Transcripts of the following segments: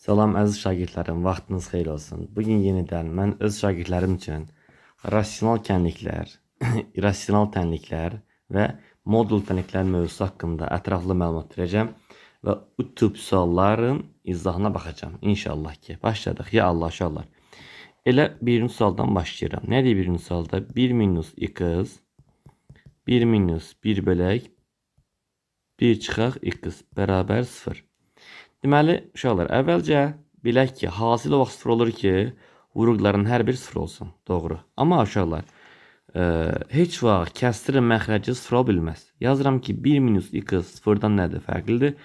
Salam əziz şagirdlərim, vaxtınız xeyir olsun. Bugün yenidən mən öz şagirdlərim üçün rasional kənliklər, irrasional tənliklər və modul tənliklər mövzusu haqqında ətraflı məlumat verəcəm və bu tip sualların izahına baxacağım. İnşallah ki, başladıq. Ya Allah, inşallah. Elə birinci sualdan başlayıram. Nədir birinci sualda? 1 minus x, 1 minus 1 bölək 1 çıxaq x bərabər 0. Deməli, uşaqlar, əvvəlcə bilək ki, hasil o vaxt 0 olur ki, vuruqların hər biri 0 olsun. Doğru. Amma uşaqlar, heç vaxt kəsrin məxrəci 0 ola bilməz. Yazıram ki, 1 minus x 0-dan nədir? Fərqlidir.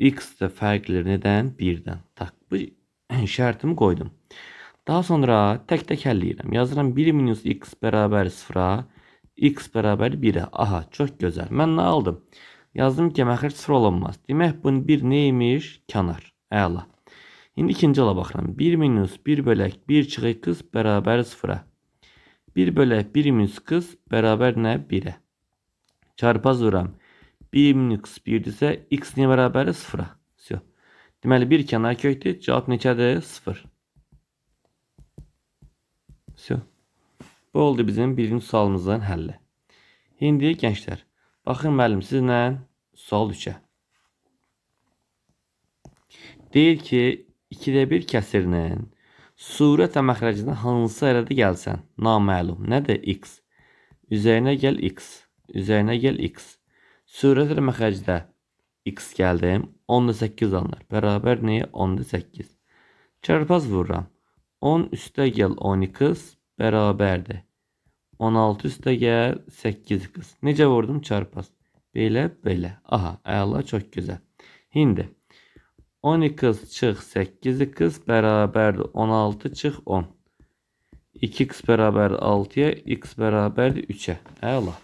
X də fərqlidir. Nədən? 1-dən. Tak, bu şərtimi qoydum. Daha sonra tək-tək həlləyirəm. Yazıram 1 minus x bərabər 0-a, x bərabər 1-ə. Aha, çox gözəl. Mən nə aldım? Yazdım ki, məxrəc 0 olunmaz. Demək, bunun bir neymiş? Kənar. Əla. İndi ikinci ola baxıram. 1 minus 1 bölək 1 çıxı x bərabər 0-a. 1 bölək 1 minus x bərabər nə? 1-ə. Çarpaz vuram. 1 minus 1-dirsə, x niyə bərabər 0-a? Deməli, bir kənar kökdür. Cavab neçədir? 0. Bu oldu bizim birinci sualımızın həlli. İndi gençlər, baxın müəllim sizlə sual 3-ə. Deyir ki, 2də 1 kəsirinin surət və məxrəcindən hansı ərədə gəlsən? Naməlum. Nədir? X. Üzərinə gəl x. Üzərinə gəl x. Surət və məxrəcdə x gəldim. 10-da 8 alınır. Bərabər nəyə? 10-da 8. Çarpaz vururam. 10 üstə gəl 12 bərabərdir. 16 üstə gəl 8x. Necə vurdum? Çarpaz. Belə, belə. Aha, əla, çox gözəl. İndi 12x çıx 8x bərabərdir 16 çıx 10. 2x bərabər 6-ya, x bərabərdir 3-ə. Əla.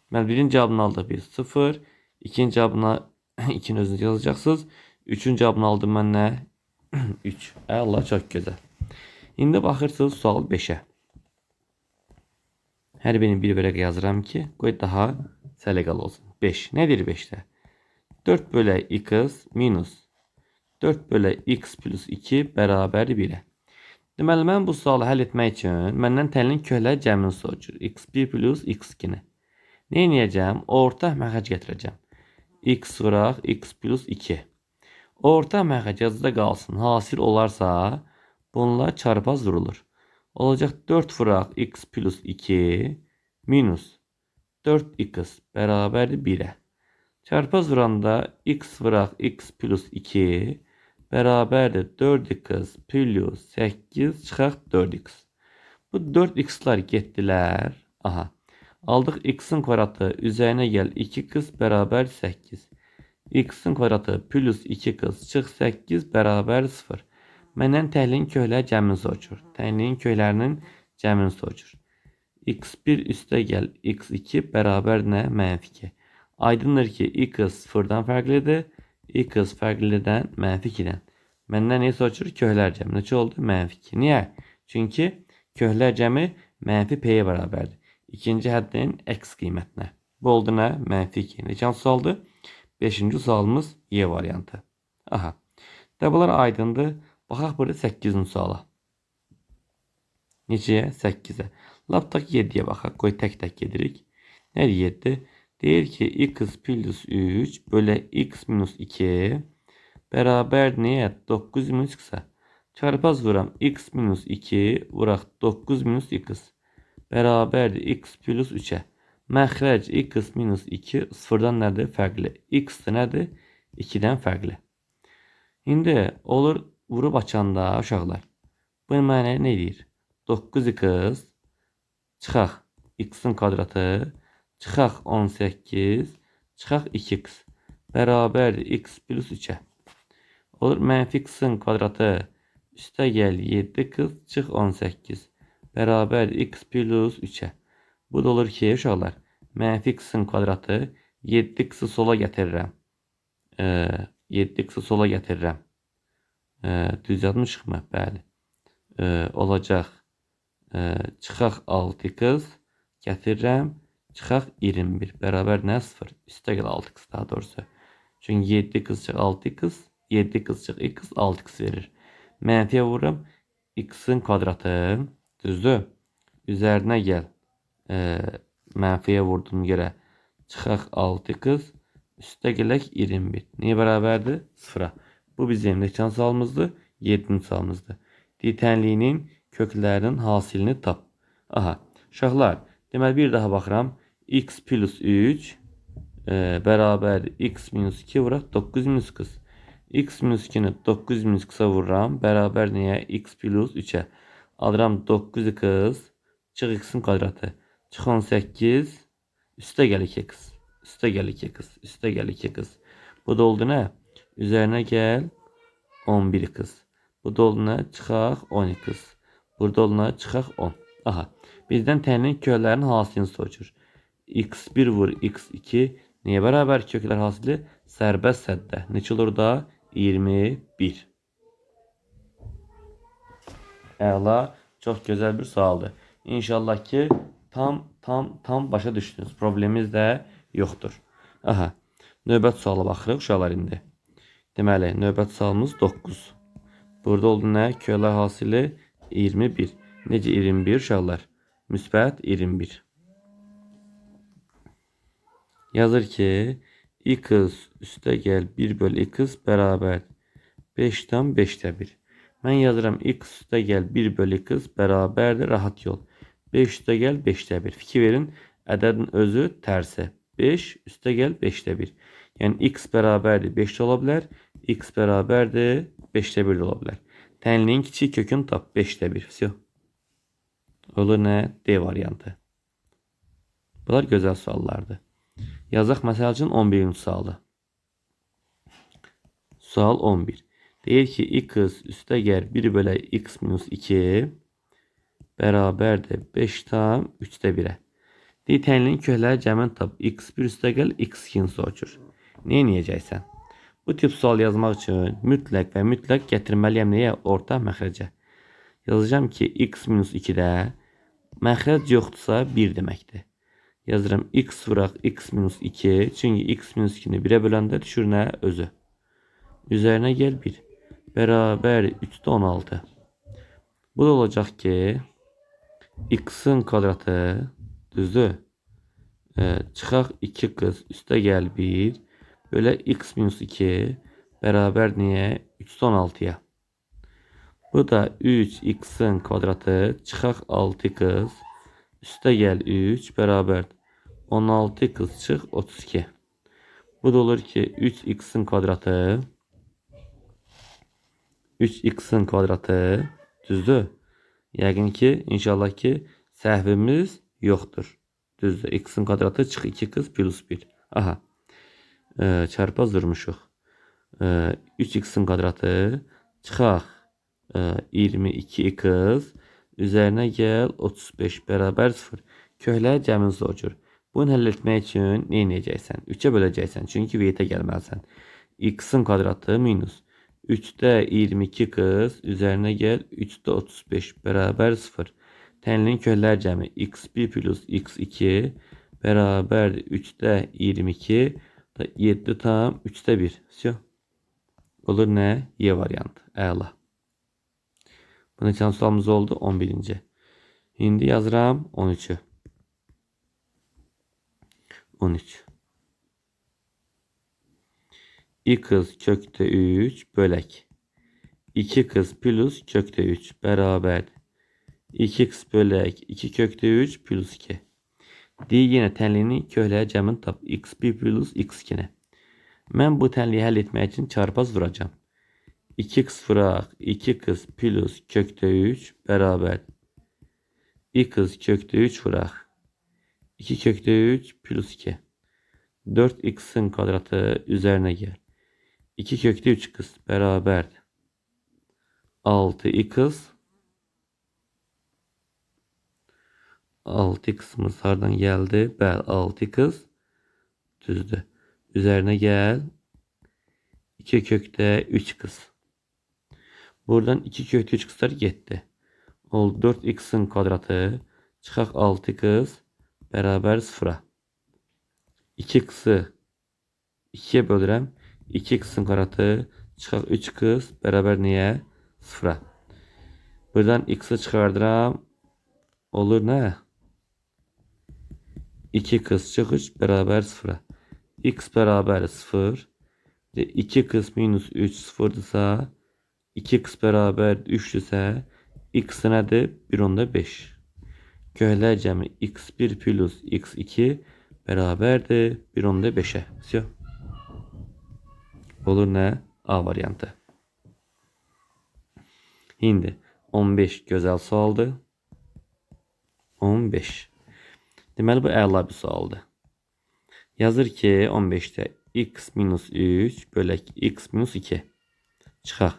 Deməli, birinci cavabını aldıq biz 0. İkinci cavabına 2-ni özünüz yazacaqsınız. Üçün cavabını aldım mən nə? 3. Əla, çox gözəl. İndi baxırsınız sual 5-ə. Hər birini bir bölək yazıram ki, qoy daha səliqəli olsun. 5. Nədir 5-də? 4 bölək x minus 4 bölək x plus 2 bərabər 1-ə. Deməli, mən bu sualı həll etmək üçün məndən təyin köhlər cəmini soruşur. x1 plus x2-ni. Nə edəcəm? Ortaq məxrəc gətirəcəm. X vuraq, x plus 2. Ortaq məxrəc yazıda qalsın. Hasil olarsa, bunlar çarpaz vurulur. Olacaq 4 vuraq, x plus 2 minus 4x bərabərdir 1-ə. Çarpaz vuranda x vuraq, x plus 2 bərabərdir 4x plus 8 çıxaq 4x. Bu 4x-lar getdilər. Aha. Aldıq x-in kvadratı üzərinə gəl 2x bərabər 8. X-in kvadratı plus 2x çıx 8 bərabər 0. Məndən təyin köhlər cəmini soruşur. Təyin köhlərinin cəmini soruşur. x1 üstə gəl x2 bərabər nə? Mənfi 2. Aydındır ki, x 0-dan fərqlidir. X fərqlidən mənfi 2-dən. Məndən nə soruşur? Köhlər cəmi. Neçə oldu? Mənfi 2. Niyə? Çünki köhlər cəmi mənfi p-yə bərabərdir. İkinci həddin əks qiymətinə. Bu oldu nə? Mənfi 2. Neçənci sualdır? 5-ci sualımız Y variantı. Aha. Da bunlar aydındır. Baxaq burada 8-ci suala. Neçəyə? 8-ə. Laptaq 7-yə baxaq. Qoy tək-tək gedirik. Nədir 7? Deyir ki, x plus 3 bölək x minus 2 bərabər nəyə? 9 minus x-ə. Çarpaz vuram. X minus 2 vuraq 9 minus x bərabərdir x plus 3-ə. Məxrəc x minus 2 0-dan nədir? Fərqli. X də nədir? 2-dən fərqli. İndi olur vurub açanda uşaqlar. Bu mənə nə deyir? 9x çıxaq x-in kvadratı çıxaq 18 çıxaq 2x bərabərdir x plus 3-ə. Olur mənfi x-in kvadratı üstə gəl 7x çıx 18 bərabərdir x plus 3-ə. Bu da olur ki, uşaqlar, mənfi x-in kvadratı 7x-i sola gətirirəm. 7x-i sola gətirirəm. Düz yazmışıq mı? Bəli. Olacaq çıxaq 6x gətirirəm. Çıxaq 21 bərabər nə? 0. Üstə gəl 6x daha doğrusu. Çünki 7x çıx 6x, 7x çıx x 6x verir. Mənfiyə vururam. X'in kvadratı. Düzdür? Üzərinə gəl. Mənfiyə vurduğum yerə çıxaq 6x. Üstə gələk 21. Niyə bərabərdir? 0-a. Bu bizim neçən sualımızdır? 7-ci sualımızdır. Tənliyinin köklərinin hasilini tap. Aha. Uşaqlar, deməli bir daha baxıram. X plus 3 bərabər x minus 2 vuraq 9 minus x. X minus 2'ni 9 minus x'a vururam. Bərabər nəyə? X plus 3'ə. Alıram 9x. Çıx x'in kvadratı. Çıx 18. Üstə gəl 2x. Üstə gəl 2x. Üstə gəl 2x. Bu da oldu nə? Üzərinə gəl 11x. Bu da oldu nə? Çıxaq 12x. Burada oldu nə? Çıxaq 10. Aha. Bizdən tənlinin köklərinin hasilini soruşur. X1 vur x2. Niyə bərabər köklər hasili? Sərbəst səddə. Neçə olur da? 21. Əla. Çox gözəl bir sualdır. İnşallah ki tam başa düşdünüz. Problemimiz də yoxdur. Aha. Növbət suala baxırıq uşaqlar indi. Deməli, növbət sualımız 9. Burada oldu nə? Köklər hasili 21. Necə 21 uşaqlar? Müsbət 21. Yazır ki, x üstə gəl 1 bölü x bərabər 5'ten 5'te 1. Mən yazıram x üstə gəl 1 bölü x bərabərdir rahat yol. 5 üstə gəl 5'te 1. Fikir verin, ədədin özü tərsi. 5 üstə gəl 5'te 1. Yəni x bərabərdir 5 ola bilər, x bərabərdir 5'te 1 ola bilər. Tənliyin kiçik kökünü tap 5'te 1. Всё. Olur nə? D variantı. Bunlar gözəl suallardır. Yazaq məsəl üçün 11-ci sualı. Sual 11. Deyir ki, x üstə gəl 1 bölü x minus 2 bərabərdir 5 tam 3'te 1'ə. Deyir, tənlinin kökləri cəmini tap. x1 üstə gəl x2'ni soruşur. Nə edəcəksən? Bu tip sual yazmaq üçün mütləq və mütləq gətirməliyəm nəyə? Orta məxrəcə. Yazacağım ki, x minus 2'də məxrəc yoxdursa 1 deməkdir. Yazıram x vuraq x minus 2. Çünki x minus 2'ni 1'ə böləndə düşür nə? Özü. Üzərinə gəl 1. Bərabər 3'də 16. Bu da olacaq ki, x'in kvadratı düzdür. Çıxaq 2x üstə gəl 1 bölə x minus 2 bərabər niyə? 3'də 16'ya. Bu da 3x'in kvadratı çıxaq 6x üstə gəl 3 bərabər 16x çıx 32. Bu da olur ki 3x'in kvadratı 3x'in kvadratı düzdür. Yəqin ki inşallah ki səhvimiz yoxdur. Düzdür. X'in kvadratı çıx 2x plus 1. Aha. Çarpaz durmuşuq. 3x'in kvadratı çıxaq 22x üzərinə gəl 35 bərabər 0. Köklər cəmini soruşur. Bunu həll etmək üçün nə edəcəksən? 3'ə böləcəksən. Çünki v-yə gəlməlisən. X'in kvadratı minus 3'də 22x üzərinə gəl 3'də 35 bərabər 0. Tənlinin köklər cəmi x1 plus x2 bərabər 3'də 22 da 7 tam 3'də 1. Всё. Olur nə? Y variantı. Əla. Bu neçən sualımız oldu? 11-ci. İndi yazıram 13'ü. 13. x kökdə 3 bölək 2x plus kökdə 3 bərabər 2x bölək 2 kökdə 3 plus 2. Deyir, yenə tənliyinin kökləri cəmini tap. x1 plus x2'ni. Mən bu tənliyi həll etmək üçün çarpaz vuracağım. 2x vuraq 2x plus kökdə 3 bərabər x kökdə 3 vuraq 2 kökdə 3 plus 2. 4x'in kvadratı üzərinə gəl. 2 kökdə 3x bərabər 6x. 6x'imiz hardan gəldi? Bəli, 6x düzdür. Üzərinə gəl 2 kökdə 3x. Buradan 2 kökdə 3x'lar getdi. Oldu 4x'in kvadratı çıxaq 6x bərabər 0'a. 2x'i 2'yə bölürəm. 2x'in kvadratı çıxaq 3x bərabər niyə? sıfıra. Buradan x'i çıkardıram. Olur ne? 2 kısacık 3 beraber sıfıra. X beraber 0. 2 kız minus 3 sıfırdırsa 2x beraber 3'dürsə x nədir? 1 onda 5. Göylər cəmi x1 plus x2 bərabərdir 1 onda 5'e. Все. Olur nə? A variantı. İndi 15 gözəl sualdır. 15. Deməli bu əla bir sualdır. Yazır ki 15'te x minus 3 bölək x minus 2 çıxaq.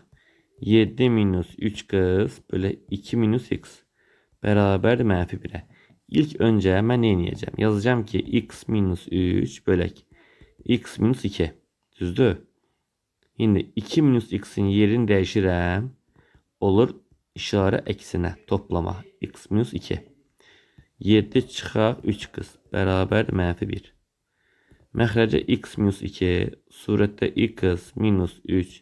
7 minus 3 kız bölək 2 minus x beraber mənfi 1'e. İlk önce mən ne edeceğim? Yazacağım ki x minus 3 bölək x minus 2. Düzdür? Şimdi 2 minus x'in yerini değişirəm. Olur işarə əksinə toplama. X minus 2. 7 çıxaq 3 kız beraber mənfi 1. Məxrəcə x minus 2 surətdə x minus 3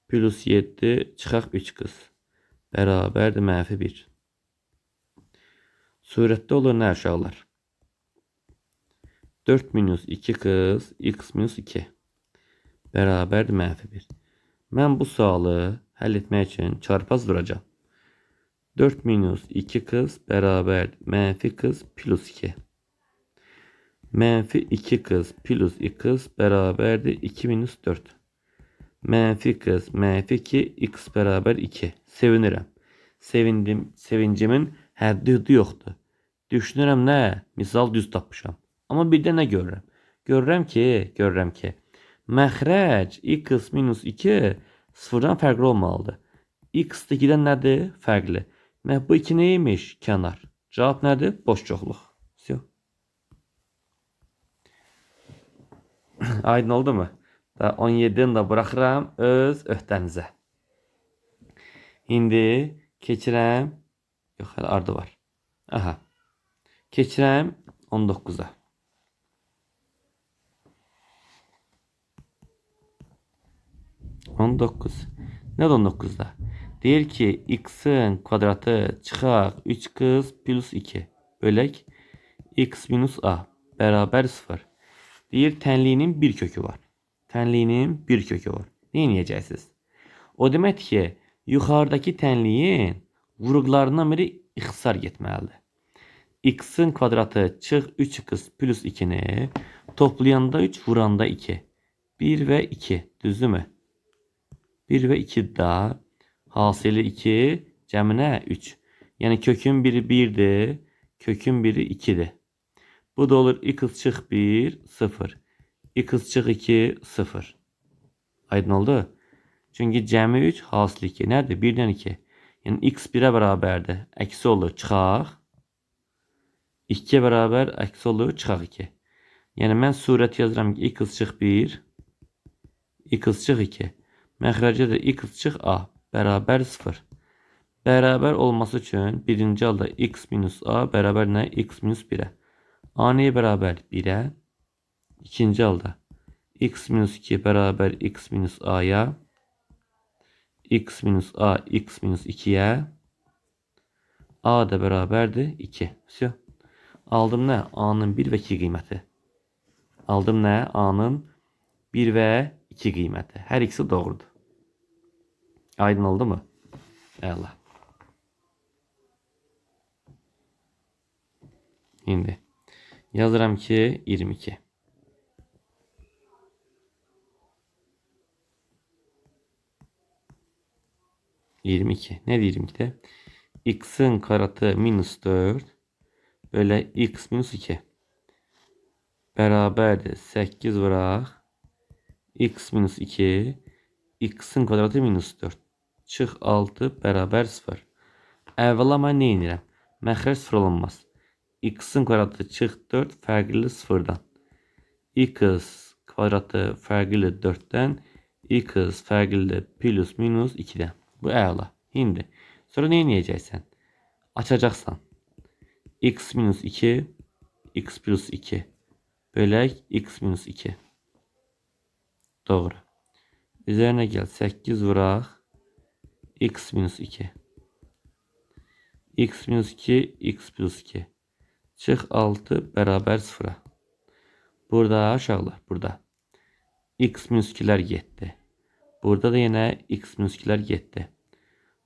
plus 7 çıxaq 3 kız bərabərdir mənfi 1. Surətdə olur nə uşaqlar? 4 minus 2 kız x minus 2 bərabərdir mənfi 1. Mən bu sualı həll etmək üçün çarpaz vuracağım. 4 minus 2 kız bərabər mənfi kız plus 2. Mənfi 2 kız plus 2 kız bərabərdir 2 minus 4. Mənfi kız mənfi 2 x bərabər 2. Sevinirəm. Sevincimin həddi yoxdur. Düşünürəm nə? Misal düz tapmışam. Amma bir də nə görürəm? Görürəm ki məxrəc x minus 2 sıfırdan fərqli olmalıdır. X 2'dən nədir? Fərqli. Bu 2 neymiş? Kənar. Cavab nədir? Boş çoxluq. Aydın oldu mu? 17'ni də bırakıram öz öhdənizə. İndi keçirəm. Yox, hələ ardı var. Aha. Keçirəm 19'a. Nədir 19'da? Deyir ki x'in kvadratı çıxaq 3 kız plus 2 bölək x minus a bərabər 0. Deyir tənliyinin bir kökü var. Ne edəcəksiniz? O demək ki yuxarıdakı tənliyin vuruqlarından biri ixtisar getməlidir. X'in kvadratı çıx 3x plus 2'ni toplayanda 3 vuranda 2. 1 ve 2 düzdürmü? 1 ve 2 daha hasili 2 cəminə 3. Yani kökün biri 1'dir, kökün biri 2'dir. Bu da olur x çıx 1 0. X çıx 2 0. Aydın oldu? Çünkü cəmi 3 hasili 2 nədir? 1'dən 2. Yani x 1'e bərabərdir. Əksi olur çıxaq. 2'ye beraber eksi olur çıxaq 2. Yani mən surət yazıram ki x çıx 1 x çıx 2. Məxrəcə də x çıx a bərabər 0. Bərabər olması üçün birinci halda x minus a bərabər nə? X minus 1'e. A neye bərabər? 1'e. İkinci halda x minus 2 bərabər x minus a'ya. X minus a x minus 2'ye. A da bərabərdir 2. Все. Aldım nə? A'nın 1 və 2 qiyməti. Aldım nə? A'nın 1 və 2 qiyməti. Hər ikisi doğrudur. Aydın oldu mu? Əla. İndi yazıram ki 22. Nedir 22'de? X'in karatı minus 4 böyle x minus 2 beraberdir 8 vuraq x minus 2 x'in kvadratı minus 4 çıx 6 bərabər 0. Əvvəla mən nə edirəm? Məxrəc 0 olunmaz. X'in kvadratı çıx 4 fərqli 0'dan. X kvadratı fərqli 4'dən. X fərqli plus minus 2'dən. Bu əla. İndi sonra nə edəcəksən? Açacaqsan. X minus 2 x plus 2 bölək x minus 2. Doğru. Üzerine gel 8 vuraq x minus 2. X minus 2, x plus 2. Çıx 6 bərabər 0'a. Burada aşağılar, burada. X minus 2'ler getdi. Burada da yine x minus 2'ler getdi.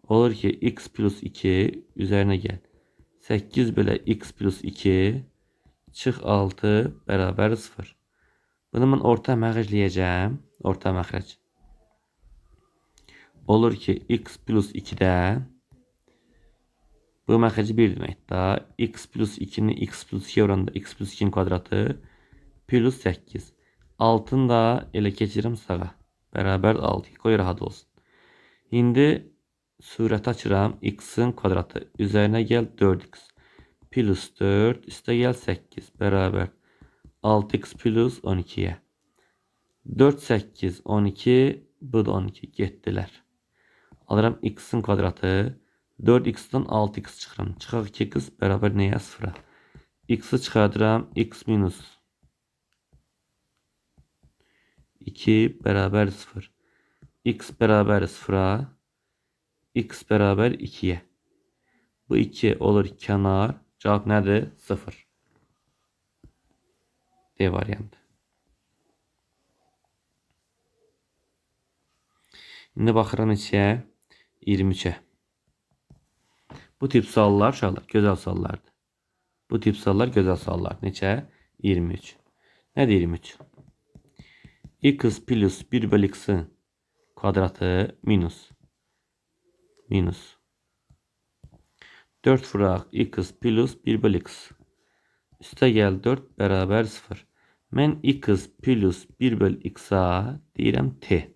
Olur ki x plus 2 üzerine gel. 8 bölü x plus 2 çıx 6 bərabər 0. Bunu mən orta məxrəcləyəcəm. Orta məxrəc. Olur ki x plus 2'dən bu məxrəci 1 deməkdir. X plus 2'ni x plus 2 oranında x plus 2'nin kvadratı plus 8. 6'ını da elə keçirim sağa. Bərabər 6. Qoy rahat olsun. İndi surət açıram. X'in kvadratı. Üzerine gel 4x. Plus 4. Üstə gel 8. Bərabər 6x plus 12'ye. 4, 8, 12. Bu da 12. Getdilər. Alıram x'in kvadratı. 4x'dən 6x çıxıram. Çıxaq 2x bərabər nəyə? 0'a. X'i çıxardıram. X minus 2 bərabər 0. X bərabər 0'a. X bərabər 2'ye. Bu 2 olur kənar. Cavab nədir? 0. D variantı. İndi baxıram neçəyə? 23'e. Bu tip suallar uşaqlar gözəl suallardır. Bu tip suallar gözəl suallar. Neçə? 23. Nədir 23? X plus 1 bölü x'in kvadratı minus 4 vuraq x plus 1 bölü x. Üstə gəl 4 bərabər 0. Mən x plus 1 bölü x-a deyirəm t.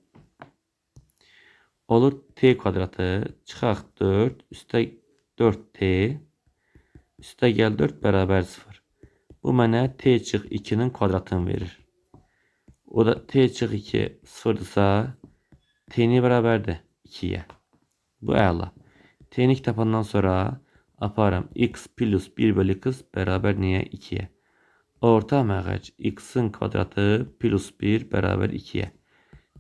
Olur t kvadratı çıxaq 4 üstə 4t üstə gəl 4 bərabər 0. Bu mənə t çıx 2'nin kvadratını verir. O da t çıx 2 0'dırsa t'ni bərabərdir 2'ye. Bu əla. T'ni tapandan sonra aparam x plus 1 bölü x bərabər niyə 2'ye. Orta məxrəc x'in kvadratı plus 1 bərabər 2'ye.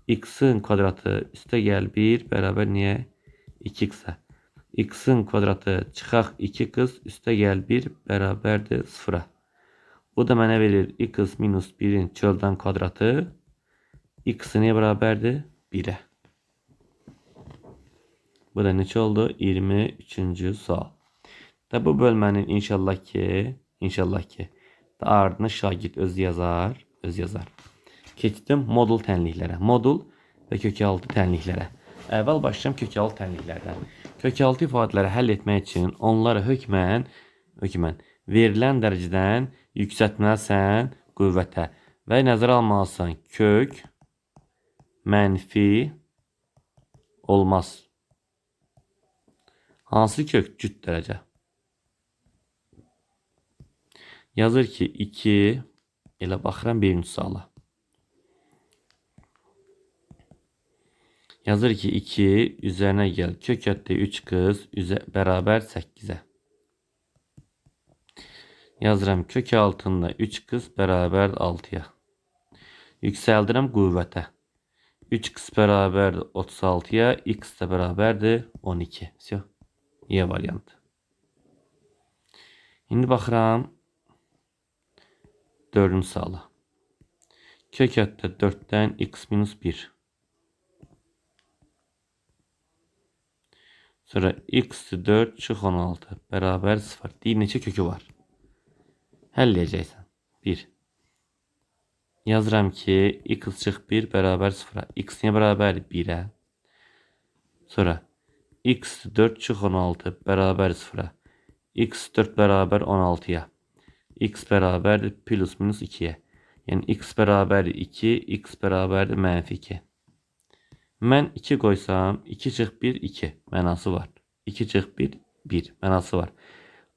X'in kvadratı üstə gəl 1 bərabər niyə 2x'ə. X'in kvadratı çıxaq 2x üstə gəl 1 bərabərdir 0'a. Bu da mənə verir x minus 1'in çöldən kvadratı. X'i niyə bərabərdir? 1'ə. Bu da neçə oldu? 23. sual. Da bu bölmənin inşallah ki da ardını şagird öz yazar. Keçdim modul tənliklərə. Modul və kökaltı tənliklərə. Əvvəl başlayacağım kökaltı tənliklərdən. Kökaltı ifadələri həll etmək üçün onları hökmən verilən dərəcədən yüksəltməlisən qüvvətə və nəzərə almalısan kök mənfi olmaz. Hansı kök? Cüt dərəcə. Yazır ki 2 elə baxıram birinci suala. Yazır ki 2 üzerine gel kök ətdə 3 qız bərabər 8'e. Yazıram kök altında 3 qız bərabər 6'ya. Yüksəldirəm qüvvətə. 3x bərabər 36'ya, x də bərabərdir 12. Все. Y variantı. İndi baxıram 4-cü suala. Kök ətdə 4'dən x minus 1. Sonra x 4 çıx 16 bərabər 0. Deyir neçə kökü var? Həll edəcəksən. 1. Yazıram ki x çıx 1 bərabər 0'a. X niyə bərabər 1'ə? Sonra x 4 çıx 16 bərabər 0'a. X 4 bərabər 16'ya. X bərabərdir plus minus 2'ye. Yəni x bərabər 2, x bərabərdir mənfi 2. Mən 2 qoysam 2 çıx 1 2 mənası var. 2 çıx 1 1 mənası var.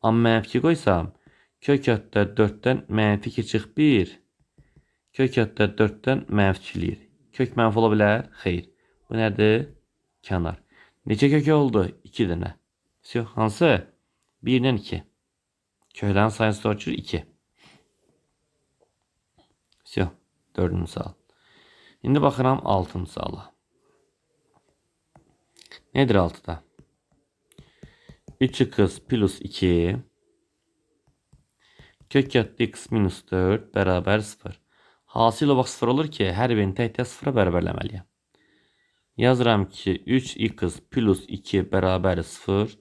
Amma mənfi 2 qoysam kök ətdə 4'dən mənfi 2 çıx 1 kök ətdə 4'dən mənfi 2 eləyir. Kök mənfi ola bilər? Xeyr. Bu nədir? Kənar. Neçə kök oldu? 2 dənə. Hansı? 1-dən 2. Köklərin sayını soruşur 2. 4-cü sual. İndi baxıram 6-cı suala. Nedir 6'da? 3x plus 2 kök katı x minus 4 beraber 0. Hasil olarak 0 olur ki her birini tek tek 0'a beraberlemeliyim. Yazıram ki 3x plus 2 beraber 0.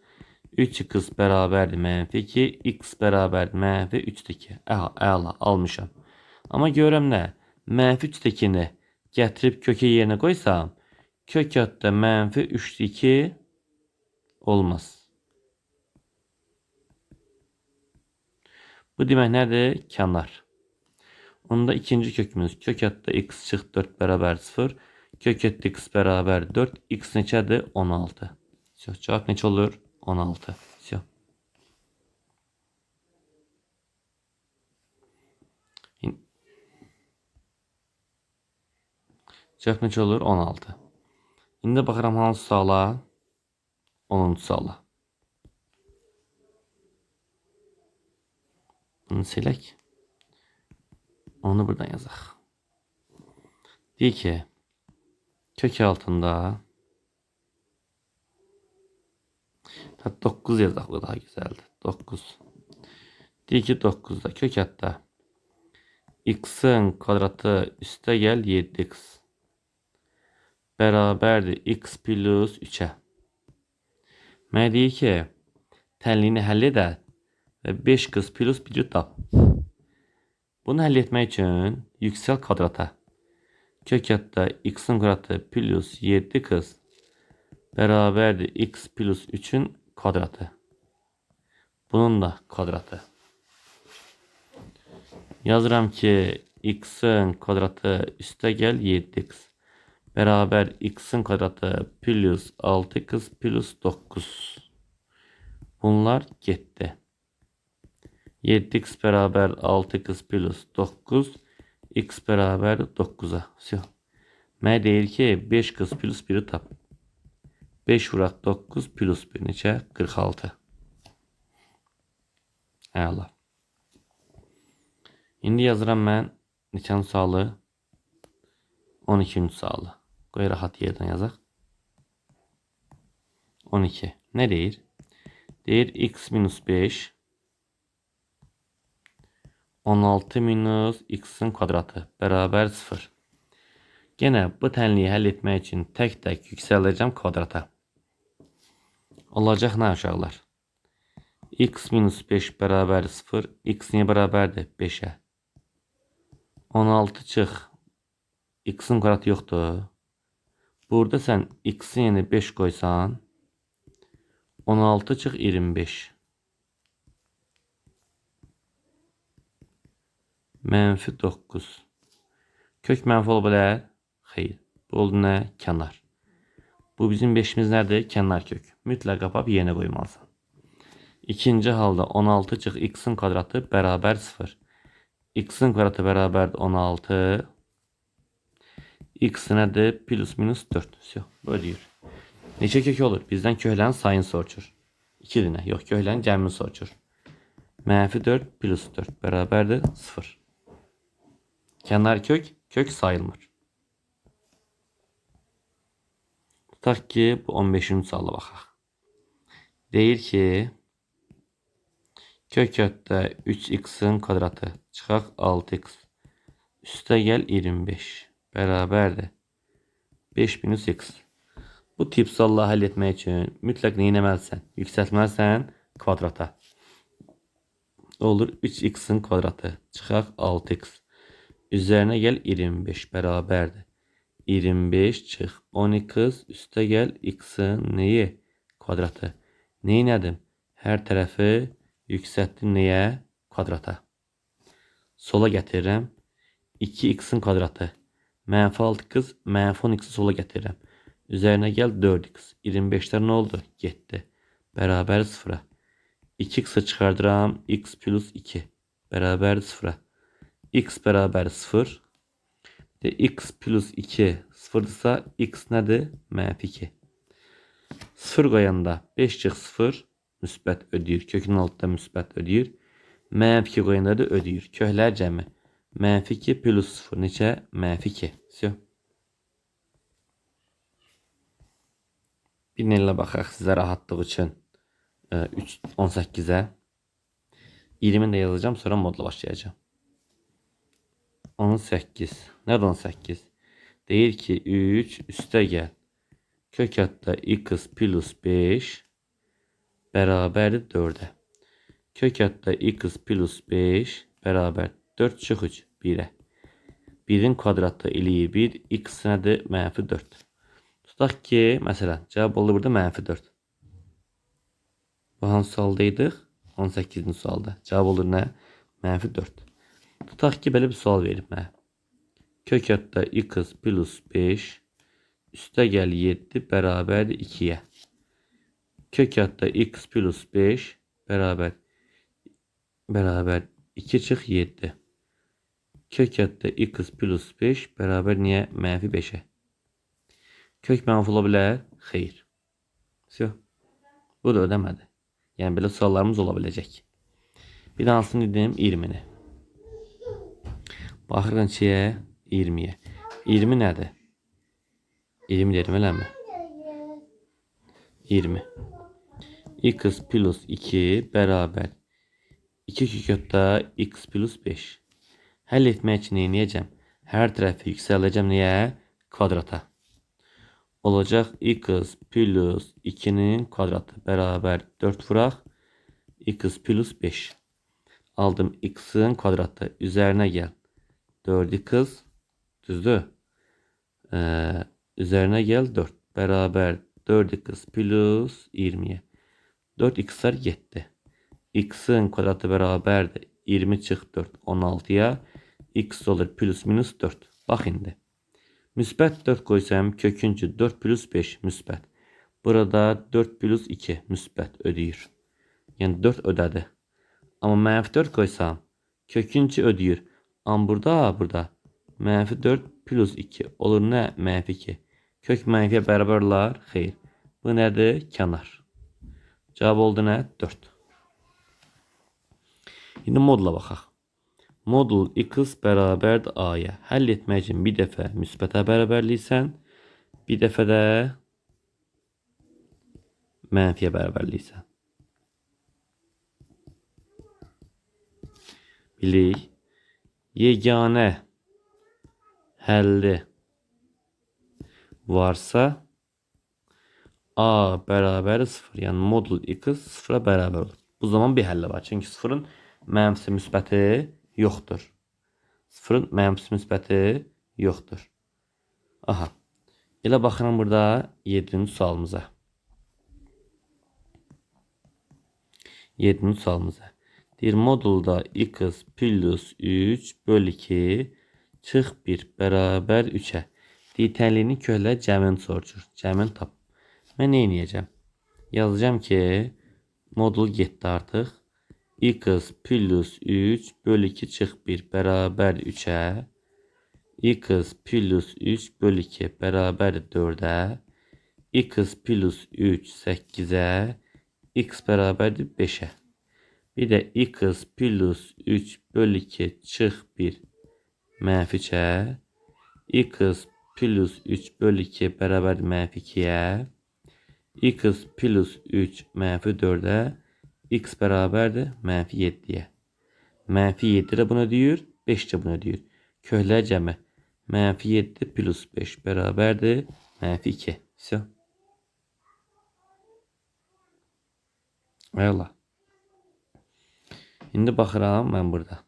3x beraber mənfi 2. X beraber mənfi 3'deki. Əla almışam. Ama görəm nə? Mənfi 3'dekini gətirib kökə yerinə qoysam, kök katda mənfi 3'deki olmaz. Bu demək nədir? Kənar. Onda ikinci kökümüz kök katda x çıx 4 beraber 0. Kök katda x beraber 4. X neçədir? 16. Cevap neçə olur? 16. Cevap neçə olur? 16. İndi baxıram hansı suala? 10-cu suala. Bunu silək. Onu buradan yazaq. Deyir ki, kök altında 9 yazaq, bu daha güzeldir. 9. Deyir ki 9'da kök hatta x'in kvadratı üste gel 7x beraberdir x plus 3'e. Mənə deyir ki, tənliyini həll edər və 5x plus 1'i tap. Bunu həll etmək üçün yüksəl kvadrata. Kök hatta x'in kvadratı plus 7x beraberdir x plus 3'ün kvadratı. Bunun da kvadratı. Yazıram ki x'in kvadratı üste gel 7x beraber x'in kvadratı plus 6x plus 9. Bunlar gitti. 7x beraber 6x plus 9. X beraber 9'a. Mənə deyir ki 5x plus 1'i tap. 5 vuraq 9 plus 1 neçə? 46. Əla. İndi yazıram mən neçənci sualı? 12-ci sualı. Qoy rahat yerdən yazaq. 12. Nə deyir? Deyir x minus 5 16 minus x'in kvadratı beraber 0. Gene bu tənliyi həll etmək üçün tək-tək yüksəldəcəm kvadrata. Olacaq nə uşaqlar? X minus 5 beraber 0. X niyə bərabərdir? 5'e. 16 çıx. X'in kvadratı yoxdur. Burada sən x'in yerinə 5 qoysan 16 çıx 25. Mənfi 9. Kök mənfi ola bilər? Xeyr. Bu oldu nə? Kənar. Bu bizim 5'imiz nədir? Kənar kök. Mütləq qapab yerinə qoymalısan. İkinci halda 16 çıx x'in kvadratı beraber 0. X'in kvadratı beraber 16. X nədir? Plus minus 4. Bölüyor. Neçə kök olur? Bizdən köklərin sayını soruşur. 2 dənə. Yox, köklərin cəmini soruşur. Mənfi 4 plus 4 bərabərdir 0. Kənar kök sayılmır. Tutaq ki, bu 15-ci suala baxaq. Deyir ki, kök hatta 3x'in kvadratı çıxaq 6x üstə gəl 25 bərabərdir 5 minus x. Bu tip sualları həll etmək üçün mütləq nə etməlisən? Yüksəltməlisən kvadrata. Olur 3x'in kvadratı çıxaq 6x üzərinə gəl 25 bərabərdir 25 çıx 12x üstə gəl x'in neyi? Kvadratı. Neynədim? Hər tərəfi yüksəltdim nəyə? Kvadrata. Sola gətirirəm. 2x'in kvadratı. Mənfi 6x, mənfi 10x'i sola gətirirəm. Üzərinə gəl 4x. 25'lər nə oldu? Getdi. Bərabər 0'a. 2x'i çıxardıram. X plus 2. Bərabər 0'a. X bərabər 0. De x plus 2 0'dırsa x nədir? Mənfi 2. 0 qoyanda 5 çıx 0 müsbət ödəyir. Kökün altında müsbət ödəyir. Mənfi 2 qoyanda da ödəyir. Köklər cəmi. Mənfi 2 plus 0 neçə? Mənfi 2. Bir nelə baxaq sizə rahatlıq üçün. 18'e. 20'ni de yazacağım, sonra modla başlayacağım. 18. Nerede 18? Deyir ki 3 üste gel. Kök hatta x plus 5 beraberdir 4'e. Kök hatta x plus 5 beraber 4 çıx 3 1'e. 1'in kvadratı eləyir 1, x nədir? -4. Tutaq ki, məsələn, cavab oldu burada -4. Bu hansı sualdaydıq? 18-ci sualda. Cavab olur nə? -4. Tutaq ki, belə bir sual verib mənə. Kök hatta x plus 5 üstə gəl 7 bərabərdir 2'ye. Kök hatta x plus 5 beraber 2 çıx 7. Kök hatta x plus 5 beraber niye? -5'e. Kök mənfi ola bilər? Xeyr. Bu da ödəmədi. Yəni belə suallarımız ola biləcək. Bir də hansını dedim? 20'ni. Baxırıq neçəyə? 20'ye. 20 nədir? 20 dedim eləmi? 20. X plus 2 beraber 2 kök hatta x plus 5. Həll etmək üçün neyəcəm? Hər tərəfi yüksələcəm niyə? Kvadrata. Olacaq x plus 2'nin kvadratı beraber 4 vuraq. X plus 5. Aldım x'in kvadratı. Üzerine gel. 4x. Düzdür. Üzerine gel 4. Beraber 4x plus 20'ye. 4x'lar 7. X'in kvadratı beraberdir. 20 çıx 4. 16'ya. X olur plus minus 4. Bax indi. Müsbət 4 qoysam köküncü 4 plus 5 müsbət. Burada 4 plus 2 müsbət ödəyir. Yəni 4 ödədi. Amma -4 qoysam köküncü ödəyir. Amma burada -4 plus 2 olur nə? -2. Kök mənfiyə bərabər olar? Xeyr. Bu nədir? Kənar. Cavab oldu nə? 4. İndi modla baxaq. Modul x bərabərdir a-ya. Həll etmək üçün bir dəfə müsbətə bərabərliysən, bir dəfə də mənfiyə bərabərliysən. Bilik. Yeganə həlli varsa a bərabər 0. Yəni modul x 0'a bərabər olur. Bu zaman bir həlli var. Çünki 0'ın mənfisi müsbəti yoxdur. 0'ın mənfisi müsbəti yoxdur. Aha. Elə baxıram burada 7-ci sualımıza. 7-ci sualımıza. Deyir modulda x plus 3 bölü 2 çıx 1 bərabər 3'e. Deyir tənliyini köhlə cəmin soruşur. Cəmin tap. Mən nə edəcəm? Yazacağım ki modul getdi artıq. X plus 3 bölü 2 çıx 1 bərabər 3'e. X plus 3 bölü 2 bərabər 4'e. X plus 3 8'e. X bərabərdir 5'e. Bir də x plus 3 bölü 2 çıx 1 -3'e. X plus 3 bölü 2 bərabər -2'ye. X plus 3 -4'e. X bərabərdir -7'ye. -7 də bunu deyir, 5 də bunu deyir. Köhlər cəmi -7 plus 5 bərabərdir -2. Все. Eyvallah. İndi baxıram mən burada.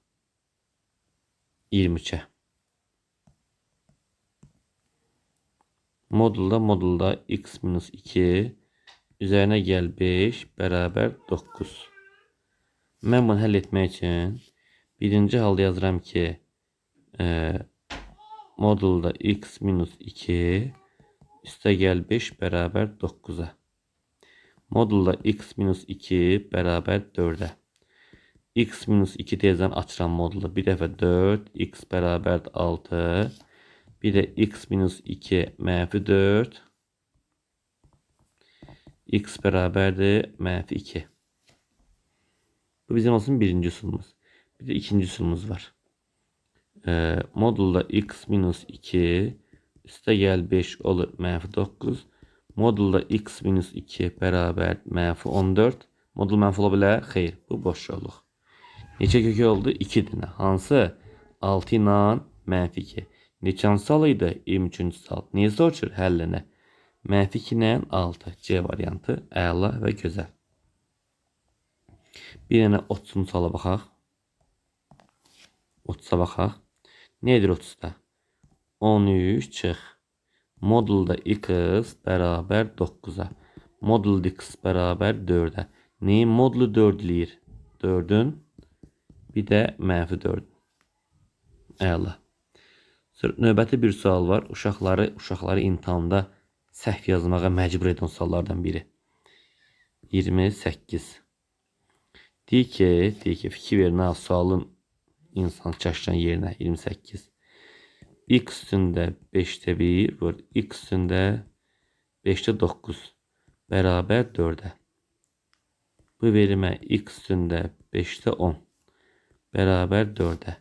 23'e. Modulda x minus 2 üzerine gel 5 beraber 9. Mən bunu həll etmək üçün birinci halda yazıram ki modulda x minus 2 üstə gel 5 beraber 9'a. Modulda x minus 2 beraber 4'e. X minus 2 deyəcəm açıram modulu. Bir dəfə 4 x beraber 6. Bir de x minus 2 -4. X beraberdir -2. Bu bizim olsun birinci usulumuz. Bir de ikinci usulumuz var. Modulda x minus 2 üste gel 5 olur -9. Modulda x minus 2 bərabər mənfi 14. Modul mənfi ola bilər? Xeyr, bu boş yolluq. Neçə kökü oldu? 2 dənə. Hansı? 6 ilə mənfi 2. Neçənci sal idi? 23-cü sal. Niyə soruşur həllinə? Mənfi 2 ilə 6. C variantı əla və gözəl. Bir dənə 30-cu sala baxaq. 30-a baxaq. Nə edir 30-da? 13 çıx. Modulda x bərabər 9-a. Modulda x bərabər 4-ə. Neyin modulu 4 eləyir? 4-ün bir də mənfi 4. Əla. Növbəti bir sual var. Uşaqları imtahanda səhv yazmağa məcbur edən suallardan biri. 28. Deyir ki, fikir verin sualın insan çaşıran yerinə 28. X üstündə 5'te 1 vur. X üstündə 5'te 9 bərabər 4'ə. Bu verimə x üstündə 5'te 10 bərabər 4'ə.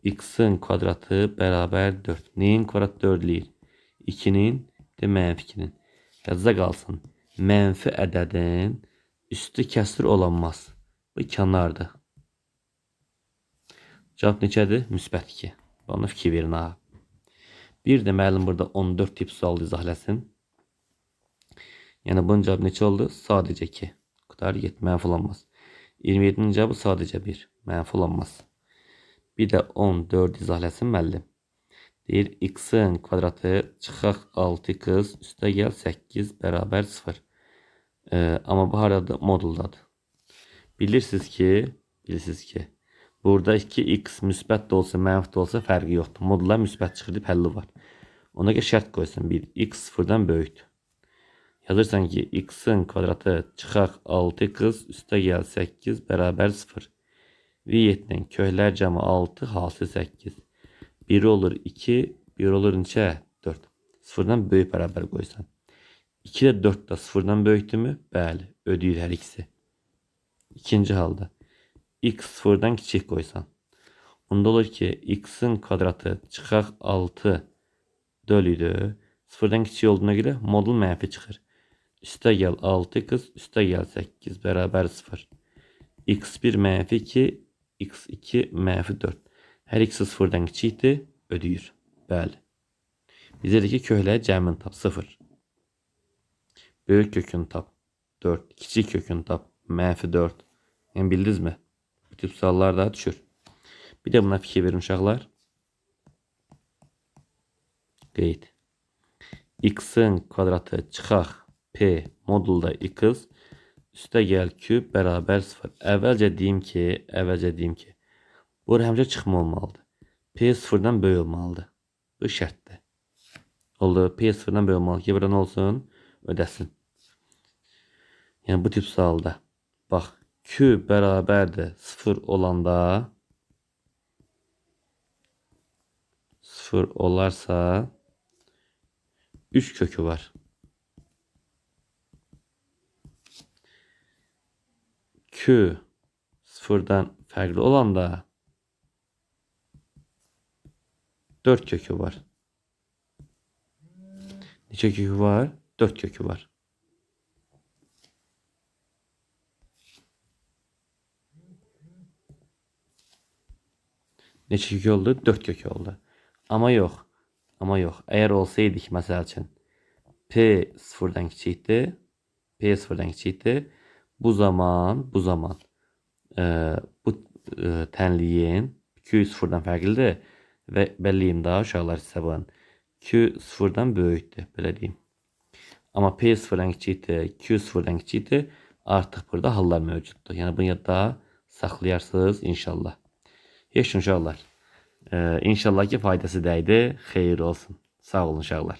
X'in kvadratı bərabər 4. Neyin kvadratı 4 eləyir? 2'nin de mənfi 2'nin. Yazıda qalsın. Mənfi ədədin üstü kəsr olanmaz. Bu kənardır. Cavab neçədir? Müsbət 2. Ona fikir verin ha. Bir də müəllim burada 14 tip sual izahləsin. Yəni bunun cavabı neçə oldu? Sadəcə 2. Qutarı get, mənfi olanmaz. 27'nin cavabı sadəcə 1. Mənfi olanmaz. Bir də 14 izahləsin müəllim. Deyir x'in kvadratı çıxaq 6x üstə gəl 8 bərabər 0. Amma bu haradadır? Moduldadır. Bilirsiniz ki burada 2x müsbət də olsa, mənfi də olsa fərqi yoxdur. Modullar müsbət çıxır, həlli var. Ona görə şərt qoysun. 1. X 0-dan böyükdür. Yazırsan ki x'in kvadratı çıxaq 6x üstə gəl 8 bərabər 0. V7'nin köhlər cəmi 6, hasıl 8. 1 olur 2, 1 olur neçə? 4. 0-dan böyük bərabər qoysan. 2 də 4 da 0-dan böyükdür mü? Bəli, ödəyir hər ikisi. İkinci halda x 0-dan kiçik qoysan. Onda olur ki x'in kvadratı çıxaq 6 bölüdür. 0-dan kiçik olduğuna görə modul mənfi çıxır. Üstə gəl 6x, üstə gəl 8 bərabər 0. x1 mənfi 2, x2 mənfi 4. Hər ikisi 0-dan kiçikdir, ödəyir. Bəli. Bizə deyir ki, köhləyə cəmini tap 0. Böyük kökünü tap 4. Kiçik kökünü tap mənfi 4. Yəni bildiniz mi? Bu tip suallar da düşür. Bir də buna fikir verin uşaqlar. Qeyd. X'in kvadratı çıxaq p modulda x üstə gəl küp bərabər 0. Əvvəlcə deyim ki, bu həmişə çıxma olmalıdır. P 0-dan böyük olmalıdır. Bu şərtdir. Oldu. P 0-dan böyük olmalıdır ki, burada nə olsun? Ödəsin. Yəni bu tip sualda. Bax, Q bərabərdir 0 olanda 0 olarsa 3 kökü var. Q 0'dan fərqli olanda 4 kökü var. Neçə kökü var? 4 kökü var. Neçə kökü oldu? 4 kökü oldu. Amma yox. Əgər olsaydı ki, məsəl üçün P 0-dan kiçikdir. Bu zaman bu tənliyin Q 0-dan fərqlidir və bəliyim daha uşaqlar hesabın. Q 0-dan böyükdür, belə deyim. Amma P 0-dan kiçikdir, Q 0-dan kiçikdir. Artıq burada hallar mövcuddur. Yəni bunu yadda saxlayarsınız inşallah. Heç uşaqlar. İnşallah ki faydası dəydi. Xeyir olsun. Sağ olun uşaqlar.